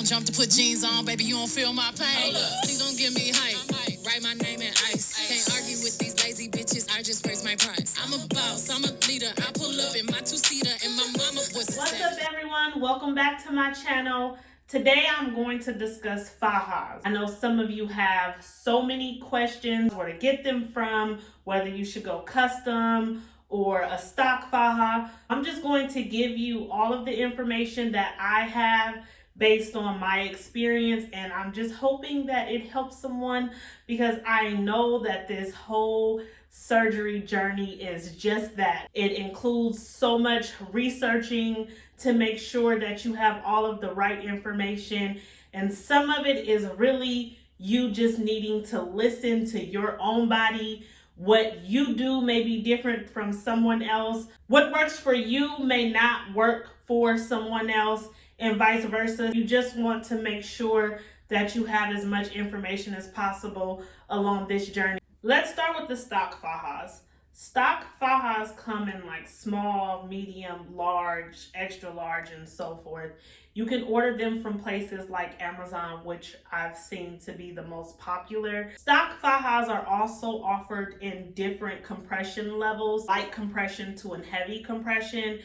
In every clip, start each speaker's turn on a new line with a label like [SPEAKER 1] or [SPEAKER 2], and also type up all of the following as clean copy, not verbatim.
[SPEAKER 1] jump to put jeans on, baby, you don't feel my pain. Please don't give me hype. Write my name in ice. Can't argue with these lazy bitches, I just raise my price. I'm a boss, I'm a leader. I pull up in my two-seater and my mama was.
[SPEAKER 2] What's up, everyone? Welcome back to my channel. Today I'm going to discuss Fajas. I know some of you have so many questions, where to get them from, whether you should go custom or a stock Faja. I'm just going to give you all of the information that I have based on my experience, and I'm just hoping that it helps someone, because I know that this whole surgery journey is just that. It includes so much researching to make sure that you have all of the right information, and some of it is really you just needing to listen to your own body. What you do may be different from someone else. What works for you may not work for someone else, and vice versa. You just want to make sure that you have as much information as possible along this journey. Let's start with the stock Fajas. Stock Fajas come in like small, medium, large, extra large, and so forth. You can order them from places like Amazon, which I've seen to be the most popular. Stock Fajas are also offered in different compression levels, light compression to a heavy compression.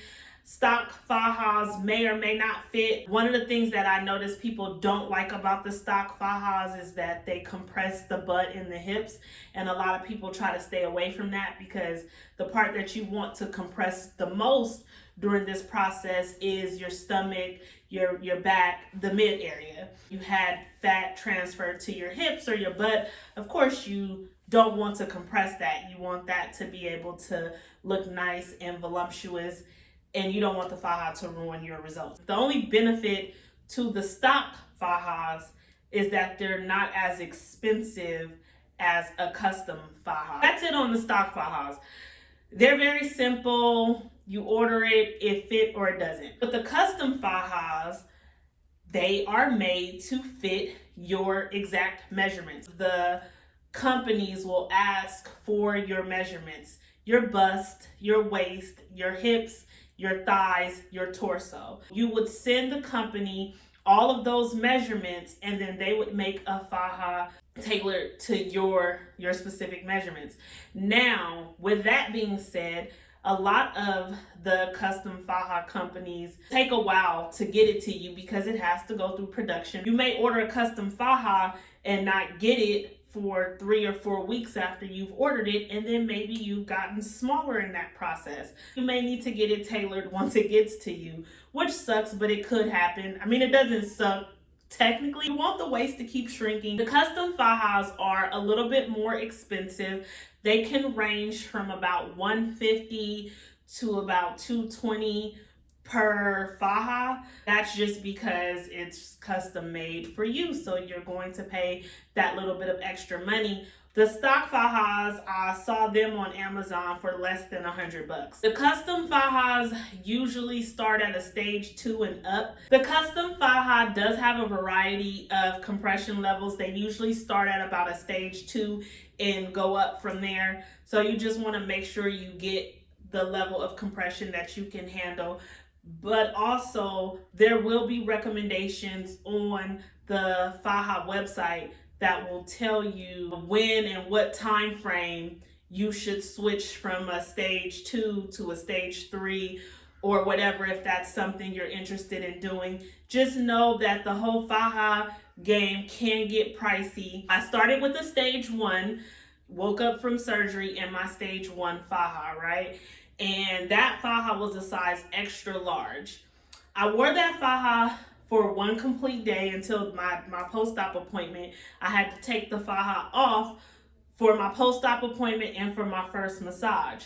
[SPEAKER 2] Stock Fajas may or may not fit. One of the things that I notice people don't like about the stock Fajas is that they compress the butt and the hips, and a lot of people try to stay away from that, because the part that you want to compress the most during this process is your stomach, your back, the mid area. You had fat transferred to your hips or your butt. Of course, you don't want to compress that. You want that to be able to look nice and voluptuous, and you don't want the Faja to ruin your results. The only benefit to the stock Fajas is that they're not as expensive as a custom Faja. That's it on the stock Fajas. They're very simple. You order it, it fit or it doesn't. But the custom Fajas, they are made to fit your exact measurements. The companies will ask for your measurements, your bust, your waist, your hips, your thighs, your torso. You would send the company all of those measurements, and then they would make a Faja tailored to your specific measurements. Now, with that being said, a lot of the custom Faja companies take a while to get it to you because it has to go through production. You may order a custom Faja and not get it for 3 or 4 weeks after you've ordered it, and then maybe you've gotten smaller in that process. You may need to get it tailored once it gets to you, which sucks, but it could happen. I mean, it doesn't suck technically. You want the waist to keep shrinking. The custom Fajas are a little bit more expensive. They can range from about $150 to about $220 per Faja. That's just because it's custom made for you, so you're going to pay that little bit of extra money. The stock Fajas, I saw them on Amazon for less than $100. The custom Fajas usually start at a stage 2 and up. The custom Faja does have a variety of compression levels. They usually start at about a stage 2 and go up from there. So you just want to make sure you get the level of compression that you can handle. But also, there will be recommendations on the Faja website that will tell you when and what time frame you should switch from a stage 2 to a stage 3 or whatever, if that's something you're interested in doing. Just know that the whole Faja game can get pricey. I started with a stage 1, woke up from surgery in my stage 1 Faja, right? And that Faja was a size extra large. I wore that Faja for 1 complete day until my post-op appointment. I had to take the Faja off for my post-op appointment and for my first massage.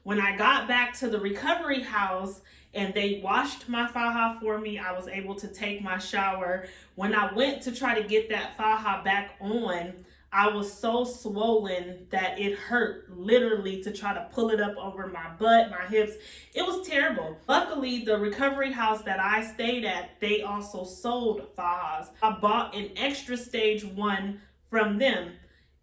[SPEAKER 2] When I got back to the recovery house and they washed my Faja for me, I was able to take my shower. When I went to try to get that Faja back on, I was so swollen that it hurt literally to try to pull it up over my butt, my hips. It was terrible. Luckily, the recovery house that I stayed at, they also sold Fajas. I bought an extra stage 1 from them.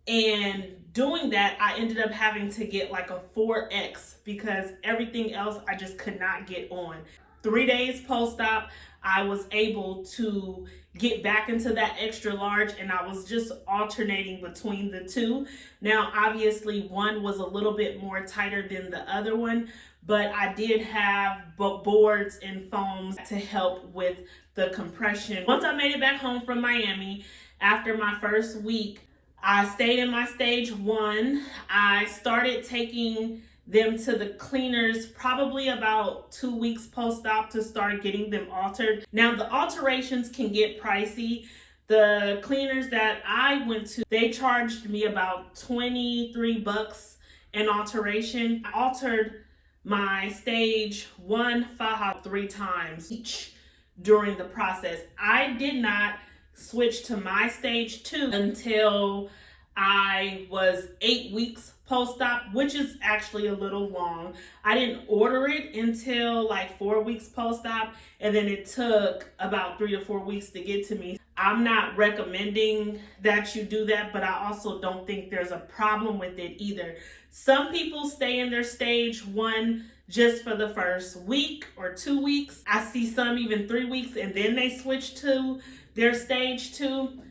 [SPEAKER 2] And doing that, I ended up having to get like a 4X because everything else I just could not get on. 3 days post-op, I was able to get back into that extra large, and I was just alternating between the two. Now, obviously, one was a little bit more tighter than the other one, but I did have boards and foams to help with the compression. Once I made it back home from Miami, after my first week, I stayed in my stage 1. I started taking them to the cleaners probably about 2 weeks post-op to start getting them altered. Now, the alterations can get pricey. The cleaners that I went to, they charged me about $23 an alteration. I altered my stage 1 faja 3 times each during the process. I did not switch to my stage 2 until I was 8 weeks post-op, which is actually a little long. I didn't order it until like 4 weeks post-op, and then it took about 3 to 4 weeks to get to me. I'm not recommending that you do that, but I also don't think there's a problem with it either. Some people stay in their stage 1 just for the first week or 2 weeks. I see some even 3 weeks, and then they switch to their stage 2.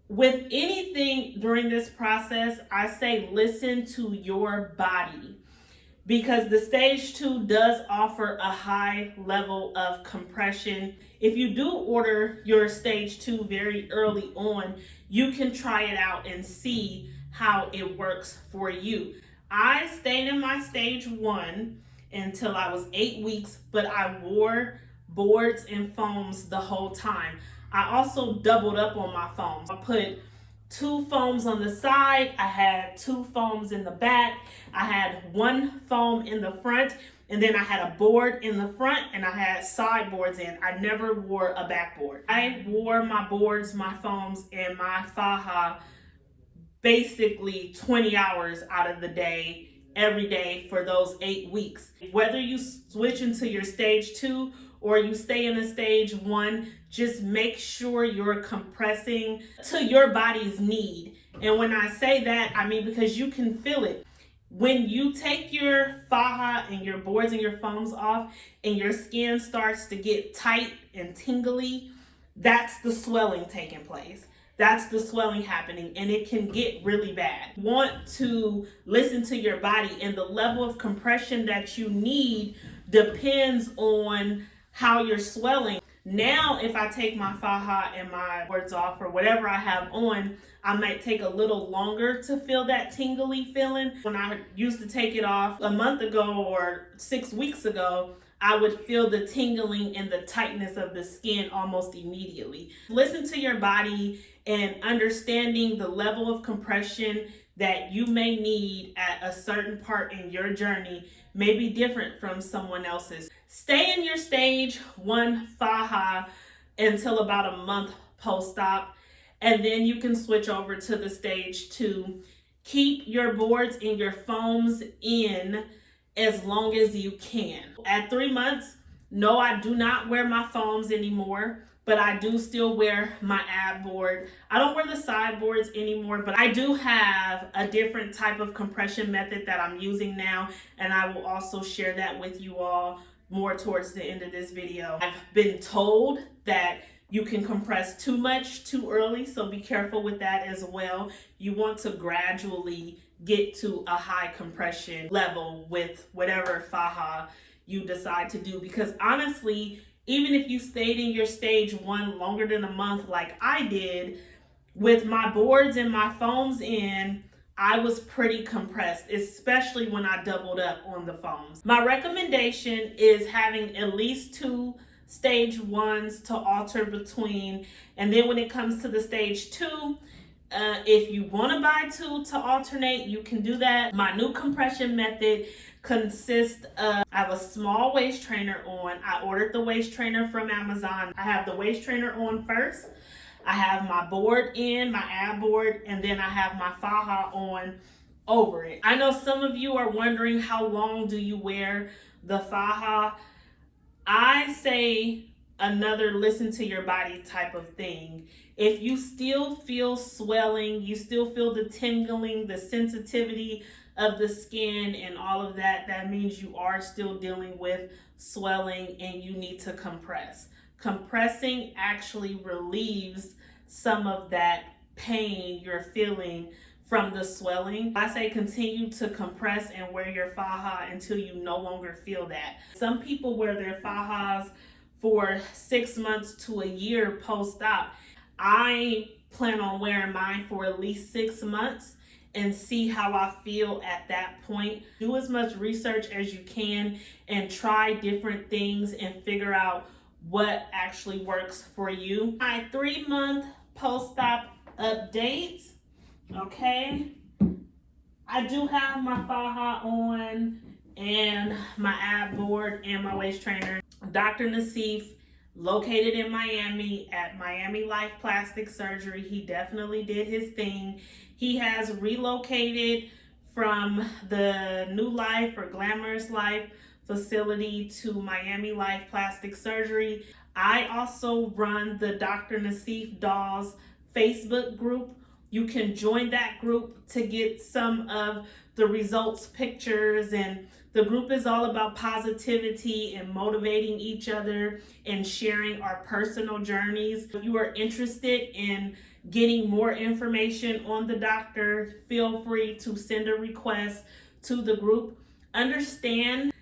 [SPEAKER 2] With anything during this process, I say listen to your body, because the stage 2 does offer a high level of compression. If you do order your stage 2 very early on, you can try it out and see how it works for you. I stayed in my stage 1 until I was 8 weeks, but I wore boards and foams the whole time. I also doubled up on my foams. I put 2 foams on the side, I had 2 foams in the back, I had 1 foam in the front, and then I had a board in the front, and I had side boards in. I never wore a backboard. I wore my boards, my foams, and my faja basically 20 hours out of the day, every day for those 8 weeks. Whether you switch into your stage 2 or you stay in a stage 1, just make sure you're compressing to your body's need. And when I say that, I mean because you can feel it. When you take your faja and your boards and your foams off and your skin starts to get tight and tingly, that's the swelling taking place. That's the swelling happening, and it can get really bad. You want to listen to your body, and the level of compression that you need depends on how you're swelling. Now, if I take my faja and my boards off or whatever I have on, I might take a little longer to feel that tingly feeling. When I used to take it off a month ago or 6 weeks ago, I would feel the tingling and the tightness of the skin almost immediately. Listen to your body, and understanding the level of compression that you may need at a certain part in your journey may be different from someone else's. Stay in your stage 1 faja until about a month post-op, and then you can switch over to the stage 2. Keep your boards and your foams in as long as you can. At 3 months, no, I do not wear my foams anymore, but I do still wear my ab board. I don't wear the side boards anymore, but I do have a different type of compression method that I'm using now, and I will also share that with you all more towards the end of this video. I've been told that you can compress too much too early, so be careful with that as well. You want to gradually get to a high compression level with whatever faja you decide to do, because honestly, even if you stayed in your stage 1 longer than a month like I did, with my boards and my foams in, I was pretty compressed, especially when I doubled up on the foams. My recommendation is having at least 2 stage 1s to alter between, and then when it comes to the stage 2, if you want to buy 2 to alternate, you can do that. My new compression method consists of, I have a small waist trainer on. I ordered the waist trainer from Amazon. I have the waist trainer on first. I have my board in, my ab board, and then I have my faja on over it. I know some of you are wondering, how long do you wear the faja? I say another listen to your body type of thing. If you still feel swelling, you still feel the tingling, the sensitivity of the skin and all of that, that means you are still dealing with swelling and you need to compress. compressing actually relieves some of that pain you're feeling from the swelling. I say continue to compress and wear your faja until you no longer feel that. Some people wear their fajas for 6 months to a year post-op. I plan on wearing mine for at least 6 months and see how I feel at that point. Do as much research as you can and try different things and figure out what actually works for you. My 3-month post-op updates. Okay, I do have my faja on and my ab board and my waist trainer. Dr. Nassif, located in Miami at Miami Life Plastic Surgery. He definitely did his thing. He has relocated from the New Life or Glamorous Life facility to Miami Life Plastic Surgery. I also run the Dr. Nassif Dolls Facebook group. You can join that group to get some of the results pictures, and the group is all about positivity and motivating each other and sharing our personal journeys. If you are interested in getting more information on the doctor, feel free to send a request to the group. Understand,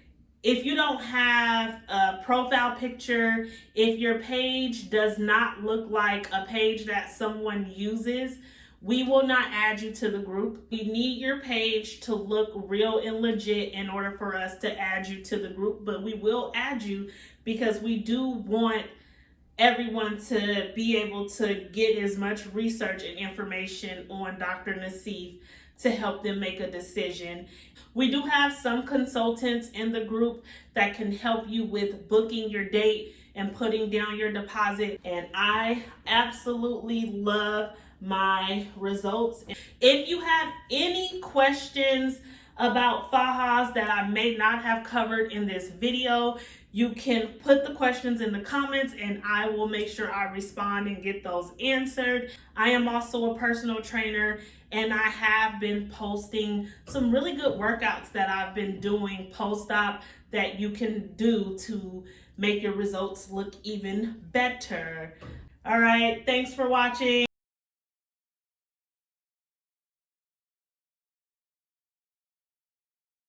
[SPEAKER 2] if you don't have a profile picture, if your page does not look like a page that someone uses, we will not add you to the group. We need your page to look real and legit in order for us to add you to the group, but we will add you because we do want everyone to be able to get as much research and information on Dr. Nassif to help them make a decision. We do have some consultants in the group that can help you with booking your date and putting down your deposit, and I absolutely love my results. If you have any questions about fajas that I may not have covered in this video, you can put the questions in the comments and I will make sure I respond and get those answered. I am also a personal trainer and I have been posting some really good workouts that I've been doing post-op that you can do to make your results look even better. All right, thanks for watching.